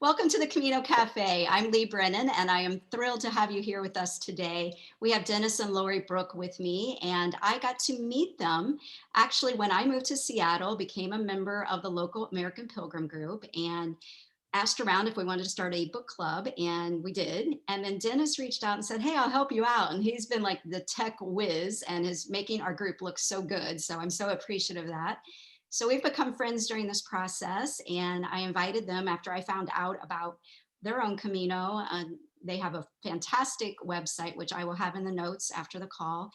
Welcome to the Camino Cafe. I'm Lee Brennan, and I am thrilled to have you here with us today. We have Dennis and Laurie Brooke with me, and I got to meet them actually when I moved to Seattle, became a member of the local American Pilgrim group, and asked around if we wanted to start a book club, and we did. And then Dennis reached out and said, "Hey, I'll help you out." And he's been like the tech whiz and is making our group look so good. So I'm so appreciative of that. So we've become friends during this process, and I invited them after I found out about their own Camino. They have a fantastic website, which I will have in the notes after the call.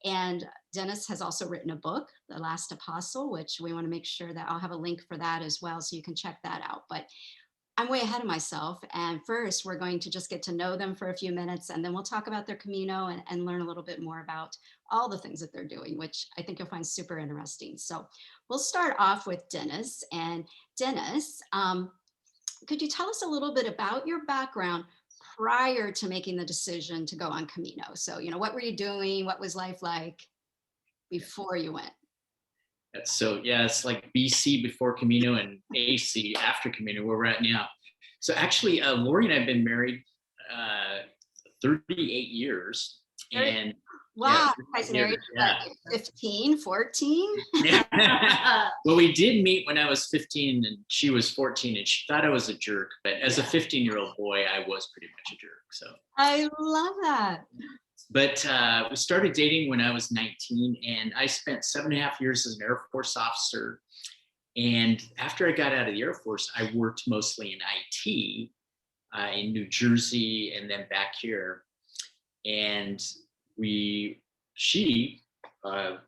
And Dennis has also written a book, The Last Apostle, which we want to make sure that I'll have a link for that as well, so you can check that out. But I'm way ahead of myself. And first, we're going to just get to know them for a few minutes, and then we'll talk about their Camino and learn a little bit more about all the things that they're doing, which I think you'll find super interesting. So we'll start off with Dennis. And Dennis, could you tell us a little bit about your background prior to making the decision to go on Camino? So, what were you doing? What was life like before you went? So it's like BC before Camino and AC after Camino, where we're at now. So actually, Lori and I have been married uh, 38 years, and yeah, Wow, you guys 38 married years, yeah. like 15, 14? Yeah. Well, we did meet when I was 15 and she was 14, and she thought I was a jerk. But as a 15-year-old boy, I was pretty much a jerk. So I love that. But we started dating when I was 19, and I spent 7.5 years as an Air Force officer. And after I got out of the Air Force, I worked mostly in IT in New Jersey and then back here. And she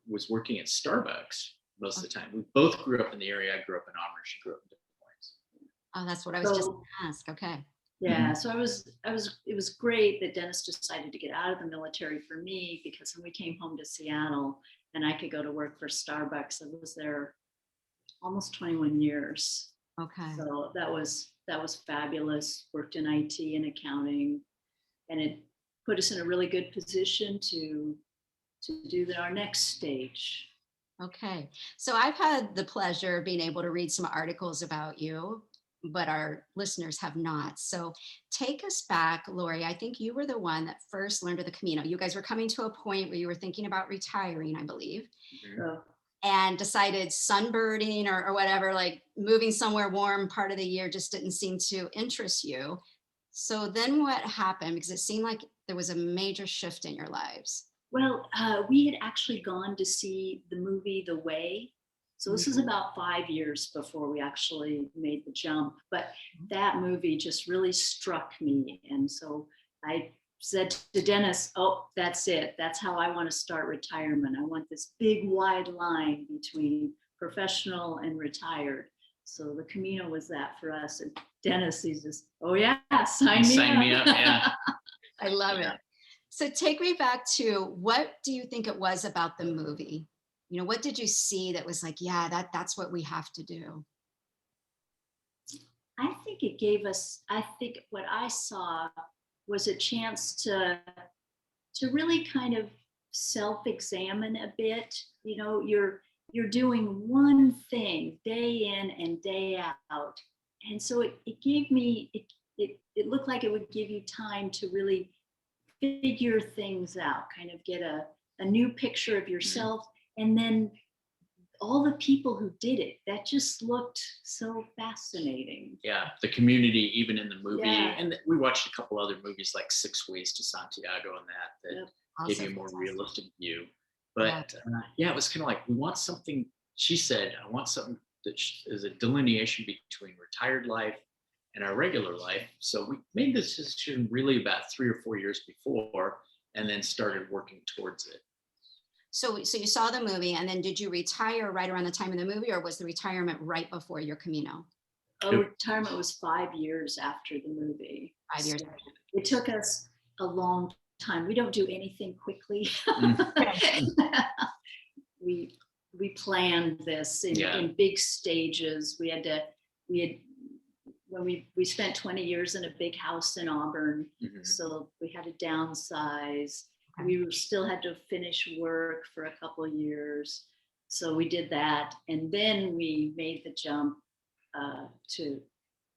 was working at Starbucks most of the time. We both grew up in the area. I grew up in Auburn. She grew up in Des Moines. Oh, that's what I was just So going to ask. Okay. yeah, so it was great that Dennis decided to get out of the military for me, because when we came home to Seattle and I could go to work for Starbucks, I was there almost 21 years. Okay. So that was fabulous. Worked in IT and accounting, and it put us in a really good position to do our next stage. Okay. So I've had the pleasure of being able to read some articles about you, but our listeners have not. So take us back, Lori. I think you were the one that first learned of the Camino. You guys were coming to a point where you were thinking about retiring, I believe, So and decided sunbirding or whatever, like moving somewhere warm part of the year just didn't seem to interest you. So then what happened? Because it seemed like there was a major shift in your lives. Well, we had actually gone to see the movie The Way. So this is about 5 years before we actually made the jump. But that movie just really struck me. And so I said to Dennis, "Oh, that's it. That's how I want to start retirement. I want this big wide line between professional and retired." So the Camino was that for us. And Dennis, he's just, "Oh yeah, sign me up." Sign me up, yeah. I love Yeah. it. So take me back to, what do you think it was about the movie? What did you see that was like, yeah, that's what we have to do? I think it gave us, I think what I saw was a chance to really kind of self-examine a bit. You're doing one thing day in and day out. And so it gave me it looked like it would give you time to really figure things out, kind of get a new picture of yourself. And then all the people who did it, that just looked so fascinating. Yeah, the community, even in the movie. Yeah. And we watched a couple other movies like 6 Ways to Santiago and that Yep. gave Also you a more fantastic. realistic view. But it was kind of like, we want something, she said, I want something that is a delineation between retired life and our regular life. So we made this decision really about 3 or 4 years before, and then started working towards it. So you saw the movie, and then did you retire right around the time of the movie, or was the retirement right before your Camino? Retirement was 5 years after the movie. 5 years. So it took us a long time. We don't do anything quickly. we planned this in big stages. We had when we spent 20 years in a big house in Auburn, so we had to downsize. We still had to finish work for a couple of years, so we did that, and then we made the jump to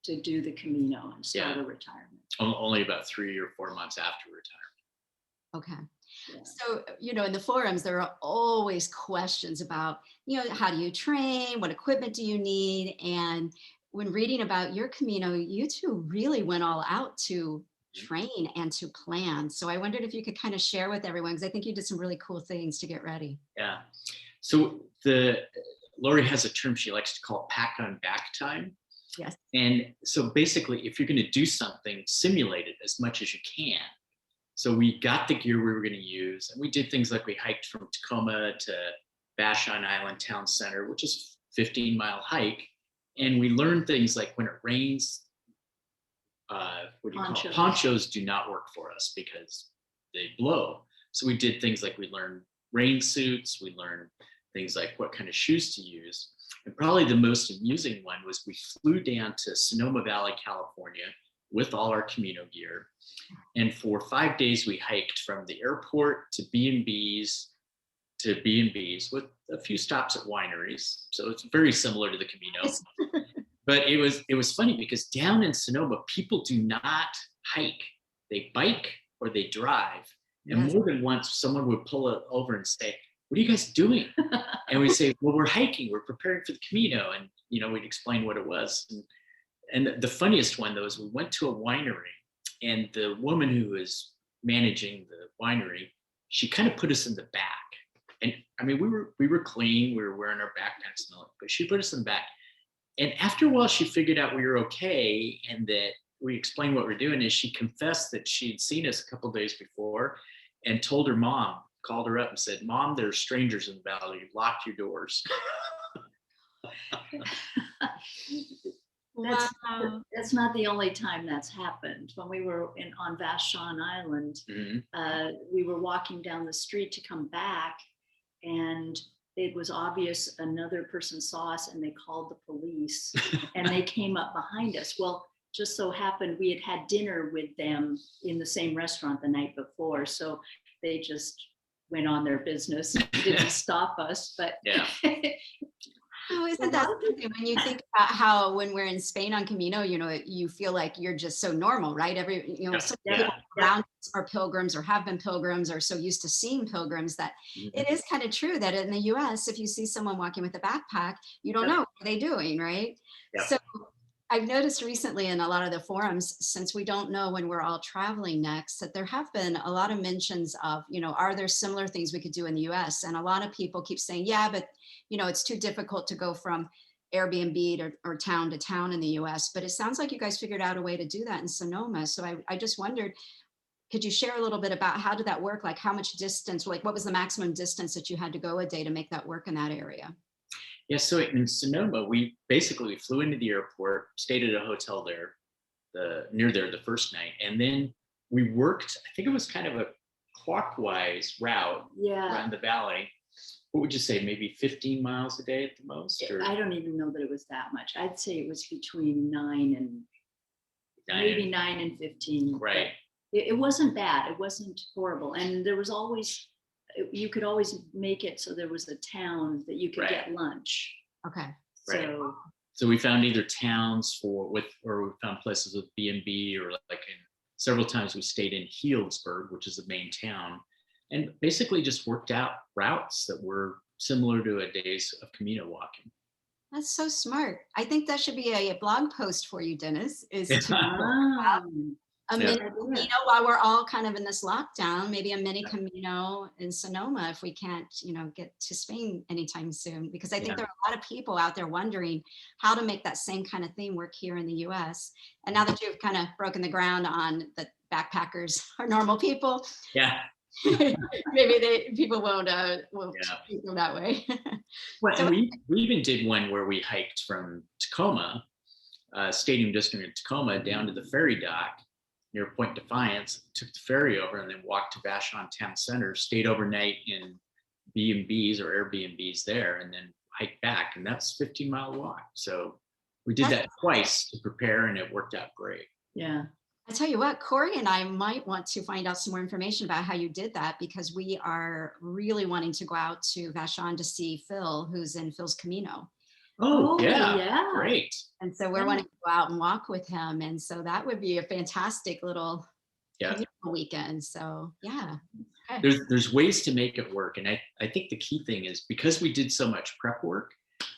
to do the Camino and start a retirement. Only about 3 or 4 months after retirement. Okay. Yeah. So, in the forums, there are always questions about, how do you train? What equipment do you need? And when reading about your Camino, you two really went all out to train and to plan. So I wondered if you could kind of share with everyone, because I think you did some really cool things to get ready. Yeah. So Laurie has a term she likes to call pack on back time. Yes. And so basically, if you're going to do something, simulate it as much as you can. So we got the gear we were going to use, and we did things like we hiked from Tacoma to Vashon Island Town Center, which is a 15-mile hike. And we learned things like when it rains, ponchos do not work for us because they blow. So we did things like we learned rain suits, we learned things like what kind of shoes to use. And probably the most amusing one was we flew down to Sonoma Valley, California with all our Camino gear. And for 5 days, we hiked from the airport to B&Bs with a few stops at wineries. So it's very similar to the Camino. But it was funny because down in Sonoma, people do not hike. They bike or they drive. And more than once, someone would pull it over and say, "What are you guys doing?" And we say, "Well, we're hiking. We're preparing for the Camino." And, we'd explain what it was. And the funniest one, though, is we went to a winery, and the woman who was managing the winery, she kind of put us in the back. And I mean, we were clean. We were wearing our backpacks and all that, but she put us in the back. And after a while, she figured out we were okay and that we explained what we're doing. Is she confessed that she'd seen us a couple of days before and told her mom, called her up and said, "Mom, there are strangers in the valley. Lock your doors." That's not the only time that's happened. When we were on Vashon Island, we were walking down the street to come back, and it was obvious another person saw us, and they called the police, and they came up behind us. Well, just so happened we had dinner with them in the same restaurant the night before, so they just went on their business, didn't stop us. But yeah. Oh, isn't that something when you think about how when we're in Spain on Camino, you feel like you're just so normal, right? Some people around us are pilgrims or have been pilgrims or so used to seeing pilgrims that it is kind of true that in the US, if you see someone walking with a backpack, you don't know what are they doing, right? Yeah. So I've noticed recently in a lot of the forums, since we don't know when we're all traveling next, that there have been a lot of mentions of, are there similar things we could do in the US? And a lot of people keep saying, yeah, but it's too difficult to go from Airbnb or town to town in the US. But it sounds like you guys figured out a way to do that in Sonoma. So I just wondered, could you share a little bit about how did that work? Like how much distance, like what was the maximum distance that you had to go a day to make that work in that area? Yeah, so in Sonoma, we basically flew into the airport, stayed at a hotel there, near there the first night, and then we worked, I think it was kind of a clockwise route around the valley. What would you say, maybe 15 miles a day at the most? Or? I don't even know that it was that much. I'd say it was between 9 and 15. Right. It wasn't bad. It wasn't horrible. And there was always, you could always make it so there was a town that you could get lunch. Okay. So we found either towns or we found places with B&B, or several times we stayed in Healdsburg, which is the main town, and basically just worked out routes that were similar to a day's of Camino walking. That's so smart. I think that should be a blog post for you, Dennis, is to a mini Camino while we're all kind of in this lockdown, maybe a mini Camino in Sonoma if we can't, get to Spain anytime soon, because I think there are a lot of people out there wondering how to make that same kind of thing work here in the US. And now that you've kind of broken the ground on the backpackers are normal people. Yeah. Maybe people won't treat them that way. Well, and we even did one where we hiked from Tacoma, Stadium District in Tacoma, down to the ferry dock near Point Defiance, took the ferry over, and then walked to Vashon Town Center, stayed overnight in B&Bs or Airbnbs there, and then hiked back. And that's a 15-mile walk. So we did that twice to prepare, and it worked out great. Yeah. I tell you what, Corey and I might want to find out some more information about how you did that, because we are really wanting to go out to Vashon to see Phil, who's in Phil's Camino. Oh, yeah. yeah. Great. And so we're Yeah. wanting to go out and walk with him. And so that would be a fantastic little Yeah. communal weekend. So yeah. Okay. There's ways to make it work. And I think the key thing is because we did so much prep work,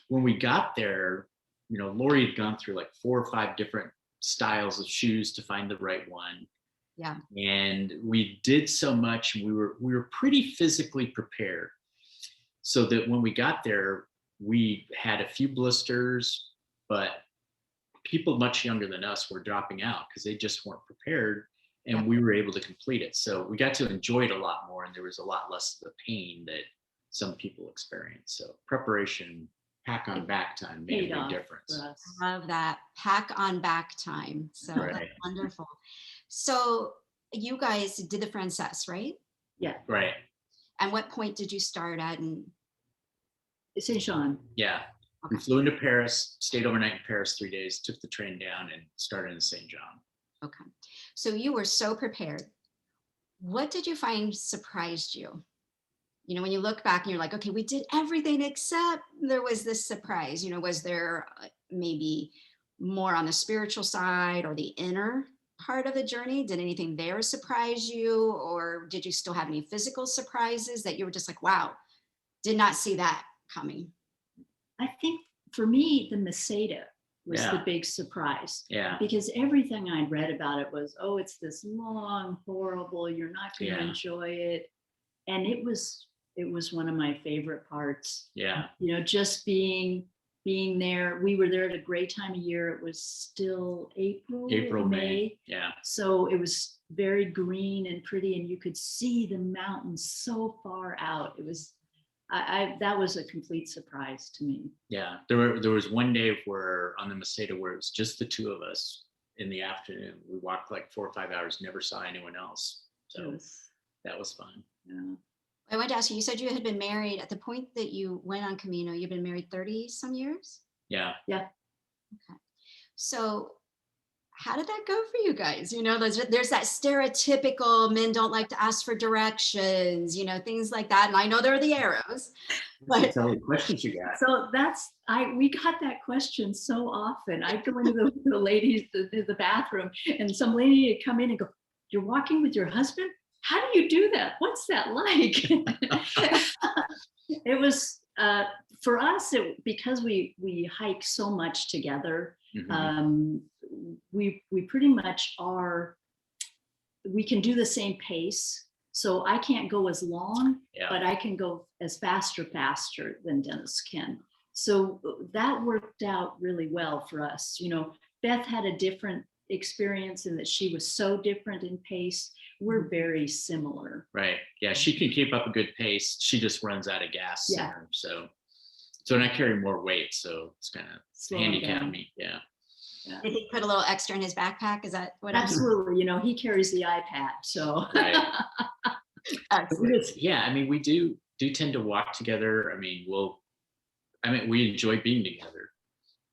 when we got there, Laurie had gone through like 4 or 5 different styles of shoes to find the right one. Yeah. And we did so much, and we were pretty physically prepared so that when we got there, we had a few blisters, but people much younger than us were dropping out because they just weren't prepared, and Yep. we were able to complete it. So we got to enjoy it a lot more, and there was a lot less of the pain that some people experience. So preparation, pack on back time made Paid a off big difference. for us. Love that. Pack on back time. So Right. that's wonderful. So you guys did the Frances, right? Yeah, Right. And what point did you start at? And St. Jean. Yeah. We Okay. flew into Paris, stayed overnight in Paris 3 days, took the train down, and started in St. John. Okay. So you were so prepared. What did you find surprised you? When you look back and you're like, okay, we did everything except there was this surprise. Was there maybe more on the spiritual side or the inner part of the journey? Did anything there surprise you? Or did you still have any physical surprises that you were just like, wow, did not see that coming? I think for me, the Meseta was the Yeah. big surprise. Yeah. Because everything I'd read about it was, oh, it's this long, horrible, you're not going to Yeah. enjoy it. And it was one of my favorite parts. Yeah. Just being there. We were there at a great time of year. It was still April, May. Yeah. So it was very green and pretty, and you could see the mountains so far out. It was, that was a complete surprise to me. Yeah. There was one day where on the Meseta where it was just the 2 of us in the afternoon. We walked like 4 or 5 hours, never saw anyone else. So that was fun. Yeah. I wanted to ask you, you said you had been married at the point that you went on Camino, you've been married 30 some years? Yeah. Yeah. Okay. So how did that go for you guys? There's that stereotypical men don't like to ask for directions, things like that. And I know there are the arrows, but That's all the questions you got. So we got that question so often. I'd go into the ladies, the bathroom, and some lady would come in and go, "You're walking with your husband? How do you do that? What's that like?" It was for us, because we hike so much together. Mhm. We pretty much we can do the same pace. So I can't go as long, Yeah. but I can go as faster than Dennis can. So that worked out really well for us. Beth had a different experience in that she was so different in pace. We're very similar. Right. Yeah. She can keep up a good pace. She just runs out of gas. Yeah. Sooner. So and I carry more weight, so it's kind of Slowing handicap down. me. Yeah. did he put a little extra in his backpack? Is that what Absolutely. He carries the iPad. So Right. Excellent. Yeah. I mean, we do tend to walk together. I mean, we enjoy being together.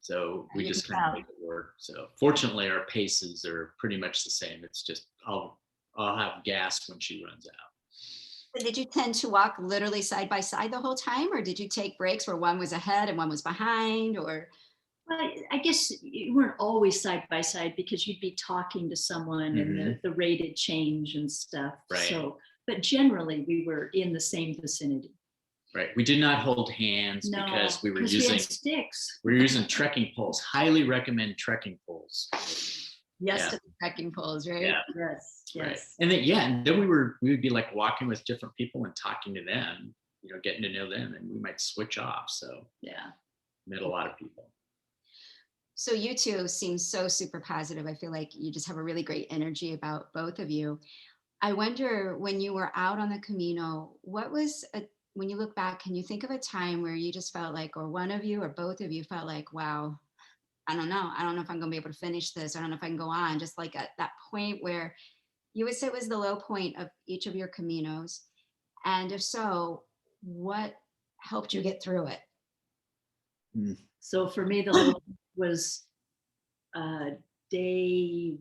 So we You just can kind of tell. make it work. So fortunately, our paces are pretty much the same. It's just I'll have gas when she runs out. Did you tend to walk literally side by side the whole time, or did you take breaks where one was ahead and one was behind? Or well, I guess you weren't always side by side because you'd be talking to someone and the rated change and stuff. Right. So, but generally we were in the same vicinity. Right. We did not hold hands because we were had using sticks. we were using trekking poles. Highly recommend trekking poles. yes, Yeah. to the trekking poles, right? Yeah. Yes. Right. And then we would be like walking with different people and talking to them, getting to know them, and we might switch off. So Yeah. met a lot of people. So you two seem so super positive. I feel like you just have a really great energy about both of you. I wonder, when you were out on the Camino, when you look back, can you think of a time where you just felt like, or one of you or both of you felt like, wow, I don't know if I'm going to be able to finish this. I don't know if I can go on. Just like at that point where you would say was the low point of each of your Caminos. And if so, what helped you get through it? So for me, the low was day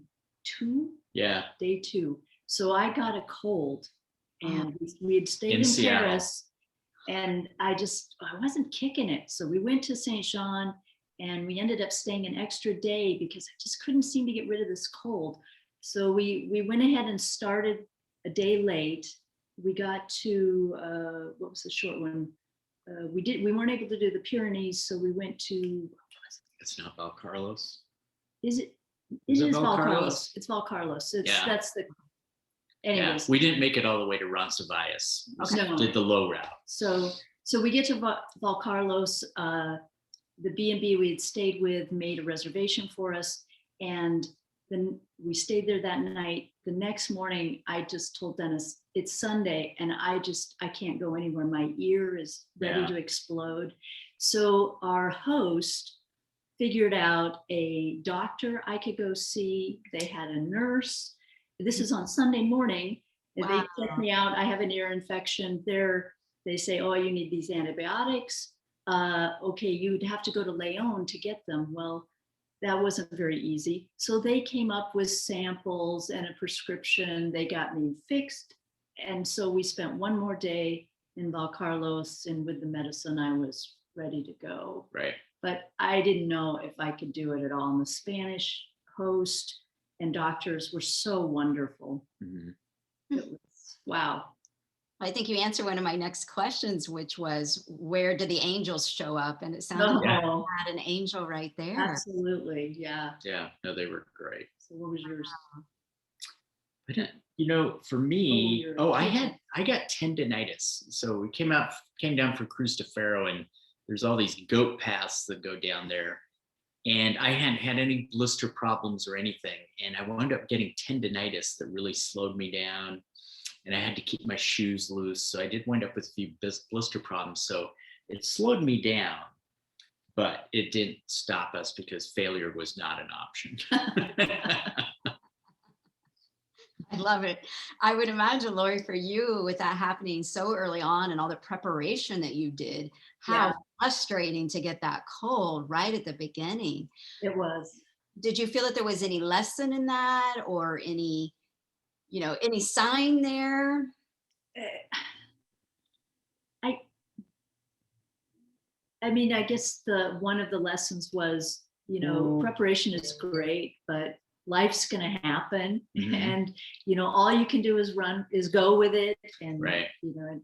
2. Yeah. Day 2. So I got a cold, and we had stayed in Seattle. Paris. And I wasn't kicking it. So we went to St. Jean and we ended up staying an extra day because I just couldn't seem to get rid of this cold. So we went ahead and started a day late. We got to, what was the short one? We weren't able to do the Pyrenees. So we went to, It's not Valcarlos. is it? Is It it is Valcarlos? Valcarlos. It's Valcarlos. Yeah. That's the, Yeah, anyways. we didn't make it all the way to Roncesvalles. We Okay. did the low route. So we get to Valcarlos. The B&B we had stayed with made a reservation for us, and then we stayed there that night. The next morning, I just told Dennis, it's Sunday, and I can't go anywhere. My ear is ready to explode. So our host figured out a doctor I could go see. They had a nurse. This is on Sunday morning. And Wow. they check me out. I have an ear infection. They say, oh, you need these antibiotics. Okay, you'd have to go to Leon to get them. Well, that wasn't very easy. So they came up with samples and a prescription. They got me fixed. And so we spent one more day in Valcarlos, and with the medicine, I was ready to go. Right. But I didn't know if I could do it at all. And the Spanish host and doctors were so wonderful. Mm-hmm. It was, wow. I think you answered one of my next questions, which was, where do the angels show up? And it sounded like you had an angel right there. Absolutely, yeah. Yeah, no, they were great. So what was yours? I don't, for me, I got tendinitis. So we came down for Cruz de Ferro, and there's all these goat paths that go down there. And I hadn't had any blister problems or anything. And I wound up getting tendinitis that really slowed me down. And I had to keep my shoes loose. So I did wind up with a few blister problems. So it slowed me down, but it didn't stop us because failure was not an option. I love it. I would imagine, Laurie, for you, with that happening so early on and all the preparation that you did, how frustrating to get that cold right at the beginning. It was. Did you feel that there was any lesson in that, or any sign there? I mean, I guess one of the lessons was, preparation is great, but life's going to happen. Mm-hmm. And, all you can do is go with it. And, right. And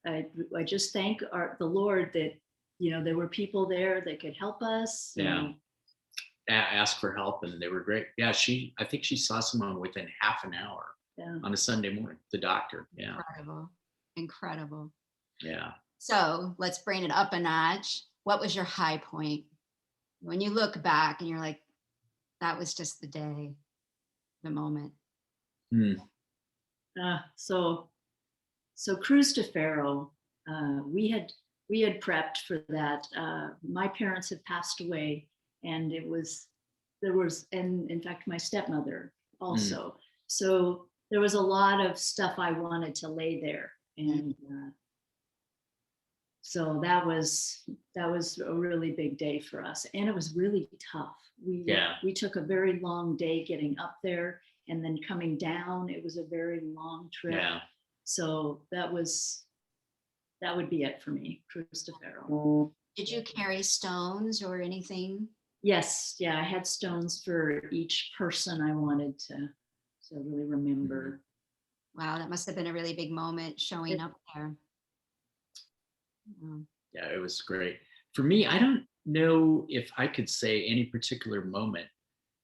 I just thank the Lord that, there were people there that could help us. Yeah. Ask for help, and they were great. Yeah. I think she saw someone within half an hour on a Sunday morning, the doctor. Yeah. Incredible. Yeah. So let's bring it up a notch. What was your high point? When you look back and you're like, that was just the day, the moment. So Cruz de Ferro, we had prepped for that. My parents had passed away, and and in fact, my stepmother also. So there was a lot of stuff I wanted to lay there. And so that was a really big day for us. And it was really tough. We took a very long day getting up there, and then coming down, it was a very long trip. Yeah. So that would be it for me, Cruz de Ferro. Did you carry stones or anything? Yes. Yeah. I had stones for each person I wanted to really remember. Wow. That must have been a really big moment showing up there. Yeah, it was great. For me, I don't know if I could say any particular moment.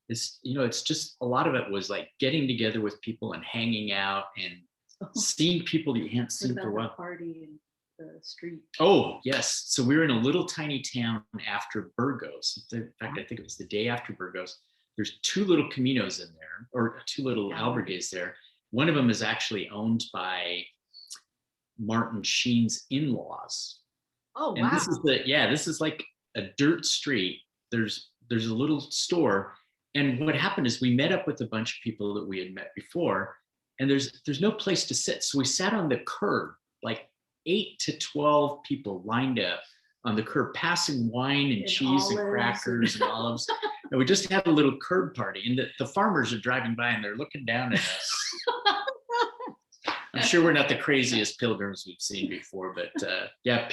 It's just a lot of it was like getting together with people and hanging out and seeing people you hadn't seen for a while. Party in the street. Oh, yes. So we were in a little tiny town after Burgos. In fact, I think it was the day after Burgos. There's two little Caminos in there, or two little albergues there. One of them is actually owned by Martin Sheen's in-laws. Oh, and wow. This is like a dirt street. There's a little store. And what happened is we met up with a bunch of people that we had met before, and there's no place to sit. So we sat on the curb, like 8 to 12 people lined up on the curb, passing wine and cheese and crackers and olives. And we just had a little curb party. And the farmers are driving by and they're looking down at us. sure we're not the craziest pilgrims we've seen before, but yeah,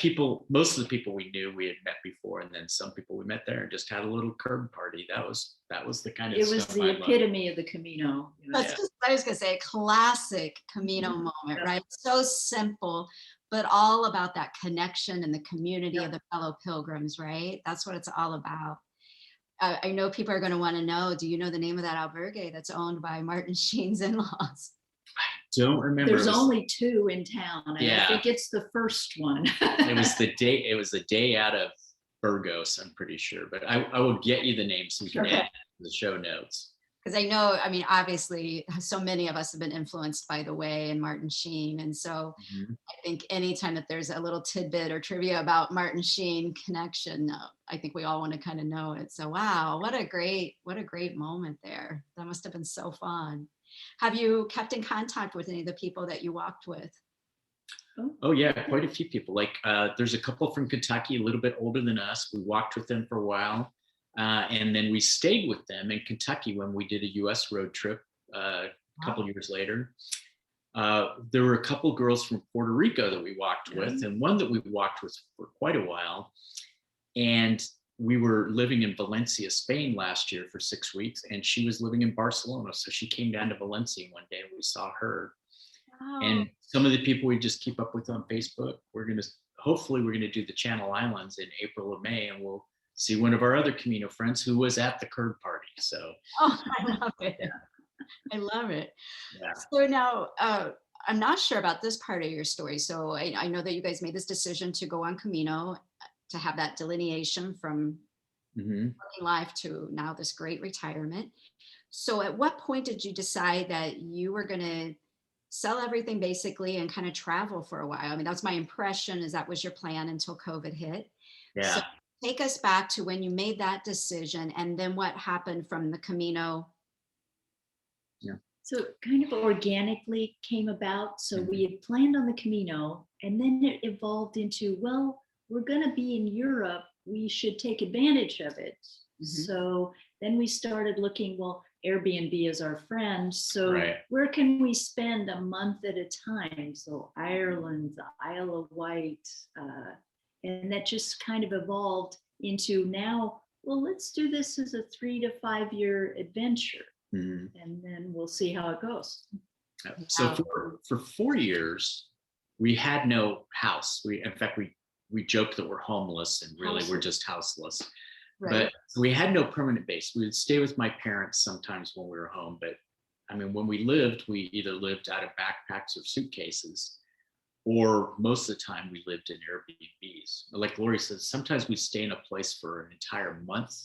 most of the people we knew we had met before, and then some people we met there and just had a little curb party. That was the kind of It was stuff the I loved. epitome of the Camino. That's just what I was gonna say, a classic Camino moment, right? So simple, but all about that connection and the community of the fellow pilgrims, right? That's what it's all about. I know people are going to want to know, do you know the name of that albergue that's owned by Martin Sheen's in-laws? Don't remember. There's only 2 in town, and Yeah. I think it's the first one. It was the day out of Burgos, I'm pretty sure, but I will get you the name so you can add the show notes. Because I know, I mean, obviously, so many of us have been influenced by The Way and Martin Sheen. And so I think anytime that there's a little tidbit or trivia about Martin Sheen connection, I think we all want to kind of know it. So, wow, what a great moment there. That must have been so fun. Have you kept in contact with any of the people that you walked with? Oh yeah, quite a few people. Like there's a couple from Kentucky, a little bit older than us. We walked with them for a while. And then we stayed with them in Kentucky when we did a US road trip a couple years later. There were a couple girls from Puerto Rico that we walked with, and one that we walked with for quite a while. And we were living in Valencia, Spain last year for 6 weeks, and she was living in Barcelona. So she came down to Valencia one day and we saw her. Wow. And some of the people we just keep up with on Facebook, hopefully we're going to do the Channel Islands in April or May, and we'll see one of our other Camino friends who was at the curd party. So I love it. I love it. Yeah. So now I'm not sure about this part of your story. So I know that you guys made this decision to go on Camino, to have that delineation from working life to now this great retirement. So at what point did you decide that you were going to sell everything basically and kind of travel for a while? I mean, that's my impression, is that was your plan until COVID hit. Yeah. So take us back to when you made that decision, and then what happened from the Camino. Yeah. So it kind of organically came about. So we had planned on the Camino, and then it evolved into, well, we're going to be in Europe. We should take advantage of it. So then we started looking, well, Airbnb is our friend. So where can we spend a month at a time? So Ireland, the Isle of Wight, and that just kind of evolved into now, well, let's do this as a 3 to 5 year adventure. And then we'll see how it goes. So for 4 years, we had no house. In fact, we joked that we're homeless, and really we're just houseless. But we had no permanent base. We would stay with my parents sometimes when we were home. But I mean, when we either lived out of backpacks or suitcases, or most of the time we lived in Airbnbs. Like Laurie says, sometimes we stay in a place for an entire month,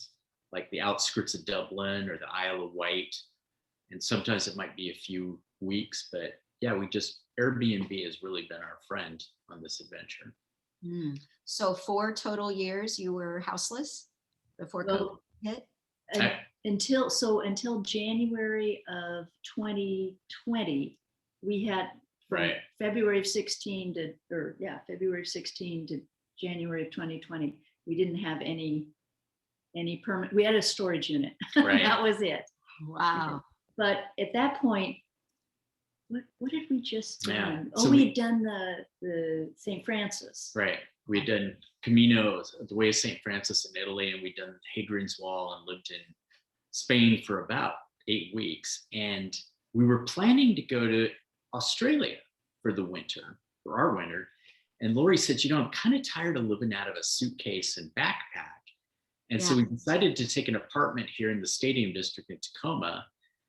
like the outskirts of Dublin or the Isle of Wight. And sometimes it might be a few weeks, but yeah, Airbnb has really been our friend on this adventure. So 4 total years you were houseless before COVID hit? Until January of 2020, we had from February of 16 to January of 2020, we didn't have any permanent. We had a storage unit. That was it. Wow. But at that point, what had we just done? Yeah. So we had done the St. Francis. Right. We'd done Camino, the Way of St. Francis in Italy, and we'd done Hadrian's Wall and lived in Spain for about 8 weeks. And we were planning to go to Australia for our winter. And Laurie said, I'm kind of tired of living out of a suitcase and backpack. And so we decided to take an apartment here in the Stadium District in Tacoma.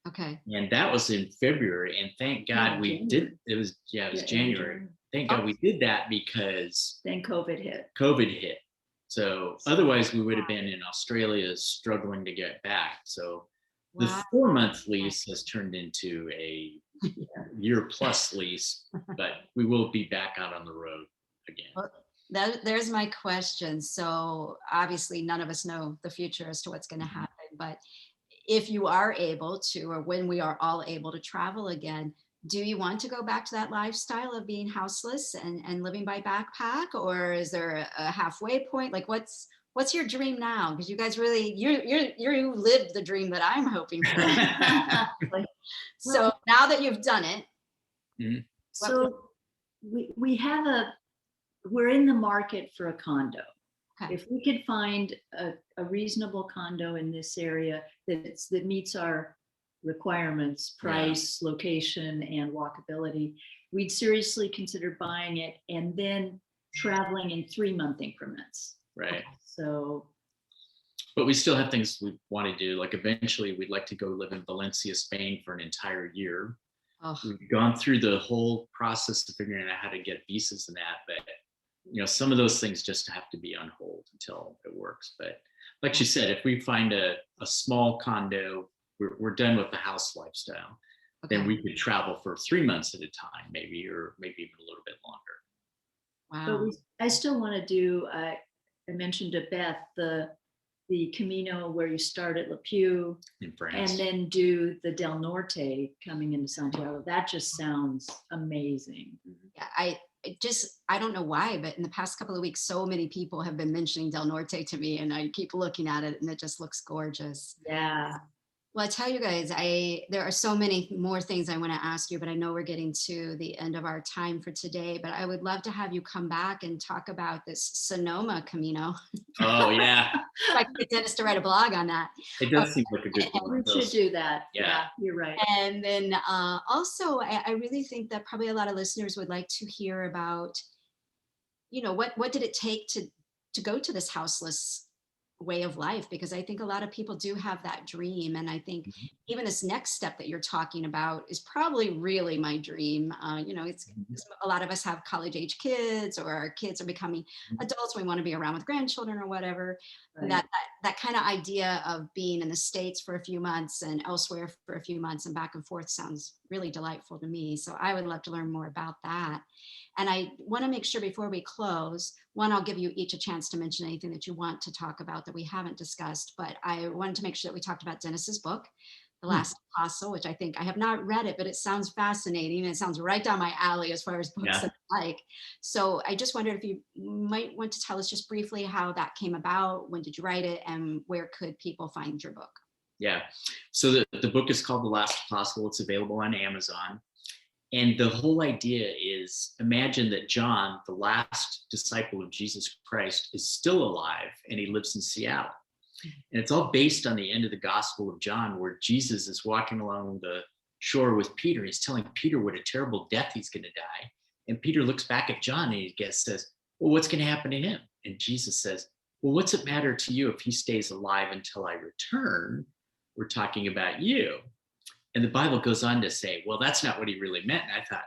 Okay. And that was in February. And thank God we did. It was January. Thank God we did that, because then COVID hit. So otherwise we would have been in Australia struggling to get back. So the 4-month lease has turned into a year-plus lease, but we will be back out on the road again. Well, there's my question. So obviously none of us know the future as to what's going to happen, but if you are able to, or when we are all able to travel again, do you want to go back to that lifestyle of being houseless and living by backpack, or is there a halfway point? Like what's your dream now? Because you guys really, you lived the dream that I'm hoping for. So now that you've done it, So we have we're in the market for a condo. Okay. If we could find a reasonable condo in this area that meets our requirements, price, location, and walkability, we'd seriously consider buying it and then traveling in 3-month increments. Right. So, but we still have things we want to do. Like eventually we'd like to go live in Valencia, Spain for an entire year. Oh. We've gone through the whole process of figuring out how to get visas and that, but some of those things just have to be on hold until it works. But like you said, if we find a small condo, we're done with the house lifestyle, then we could travel for 3 months at a time, maybe, or maybe even a little bit longer. Wow. But I still want to do, I mentioned to Beth, the Camino where you start at Le Pew in France, and then do the Del Norte coming into Santiago. That just sounds amazing. Yeah, I don't know why, but in the past couple of weeks, so many people have been mentioning Del Norte to me, and I keep looking at it and it just looks gorgeous. Yeah. Well, I tell you guys, there are so many more things I want to ask you, but I know we're getting to the end of our time for today, but I would love to have you come back and talk about this Sonoma Camino. Oh yeah. I could get Dennis to write a blog on that. It does seem like a good We should do that. Yeah, you're right. And then also, I really think that probably a lot of listeners would like to hear about, what did it take to go to this houseless way of life? Because I think a lot of people do have that dream. And I think even this next step that you're talking about is probably really my dream. It's a lot of us have college age kids, or our kids are becoming adults. We want to be around with grandchildren or whatever. Right. That kind of idea of being in the States for a few months and elsewhere for a few months and back and forth sounds really delightful to me. So I would love to learn more about that. And I want to make sure before we close, one, I'll give you each a chance to mention anything that you want to talk about that we haven't discussed, but I wanted to make sure that we talked about Dennis's book, The Last Apostle, which I think I have not read it, but it sounds fascinating. It sounds right down my alley as far as books that I like. So I just wondered if you might want to tell us just briefly how that came about, when did you write it, and where could people find your book? Yeah. So the book is called The Last Apostle. It's available on Amazon. And the whole idea is, imagine that John, the last disciple of Jesus Christ, is still alive and he lives in Seattle. And it's all based on the end of the Gospel of John, where Jesus is walking along the shore with Peter. He's telling Peter what a terrible death he's going to die. And Peter looks back at John and he says, well, what's going to happen to him? And Jesus says, well, what's it matter to you if he stays alive until I return? We're talking about you. And the Bible goes on to say, well, that's not what he really meant. And I thought,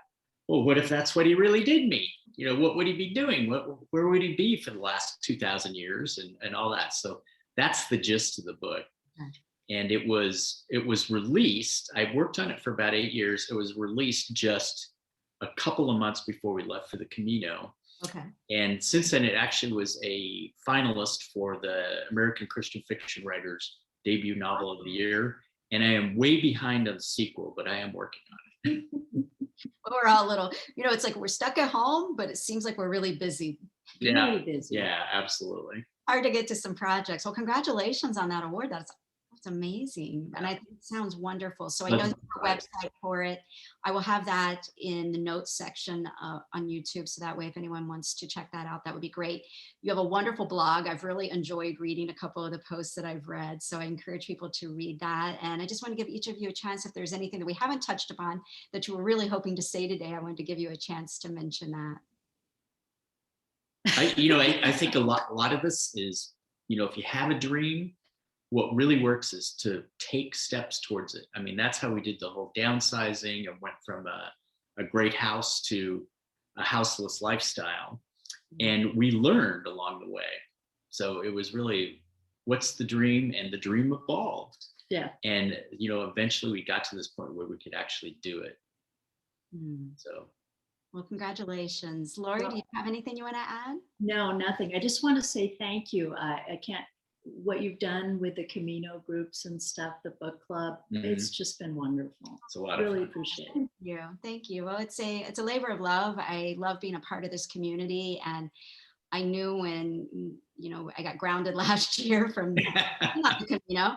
well, what if that's what he really did mean? What would he be doing? Where would he be for the last 2,000 years and all that? So that's the gist of the book. And it was released. I worked on it for about 8 years. It was released just a couple of months before we left for the Camino. Okay. And since then, it actually was a finalist for the American Christian Fiction Writers Debut Novel of the Year. And I am way behind on the sequel, but I am working on it. We're all a little, it's like we're stuck at home, but it seems like we're really busy. Really busy. Yeah, absolutely. Hard to get to some projects. Well, congratulations on that award. That's amazing. And I think it sounds wonderful. So I know there's a website for it. I will have that in the notes section on YouTube. So that way, if anyone wants to check that out, that would be great. You have a wonderful blog. I've really enjoyed reading a couple of the posts that I've read. So I encourage people to read that. And I just want to give each of you a chance, if there's anything that we haven't touched upon that you were really hoping to say today, I wanted to give you a chance to mention that. I think a lot of this is, if you have a dream, what really works is to take steps towards it. I mean, that's how we did the whole downsizing and went from a great house to a houseless lifestyle. And we learned along the way. So it was really, what's the dream? And the dream evolved. Yeah. And, eventually we got to this point where we could actually do it. So. Well, congratulations. Laurie, do you have anything you want to add? No, nothing. I just want to say thank you. I can't, what you've done with the Camino groups and stuff, the book club, it's just been wonderful. It's a lot really of fun. Appreciate it. Thank you. Well, it's a labor of love. I love being a part of this community, and I knew when I got grounded last year from not the Camino,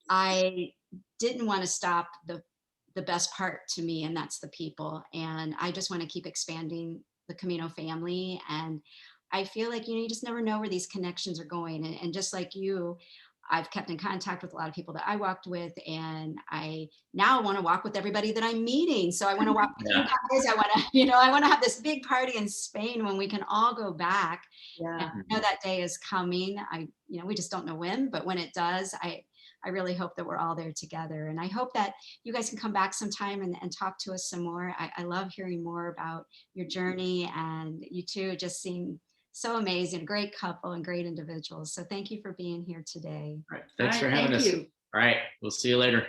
I didn't want to stop the the best part to me, and that's the people. And I just want to keep expanding the Camino family. And I feel like, you just never know where these connections are going. And just like you, I've kept in contact with a lot of people that I walked with, and I now want to walk with everybody that I'm meeting. So I want to walk with you Yeah. guys. I want to, I want to have this big party in Spain when we can all go back. And Yeah. I know that day is coming. We just don't know when, but when it does, I really hope that we're all there together. And I hope that you guys can come back sometime and talk to us some more. I love hearing more about your journey, and you two just seem so amazing, great couple and great individuals. So thank you for being here today. All right. Thanks All for right, having thank us. you. All right. We'll see you later.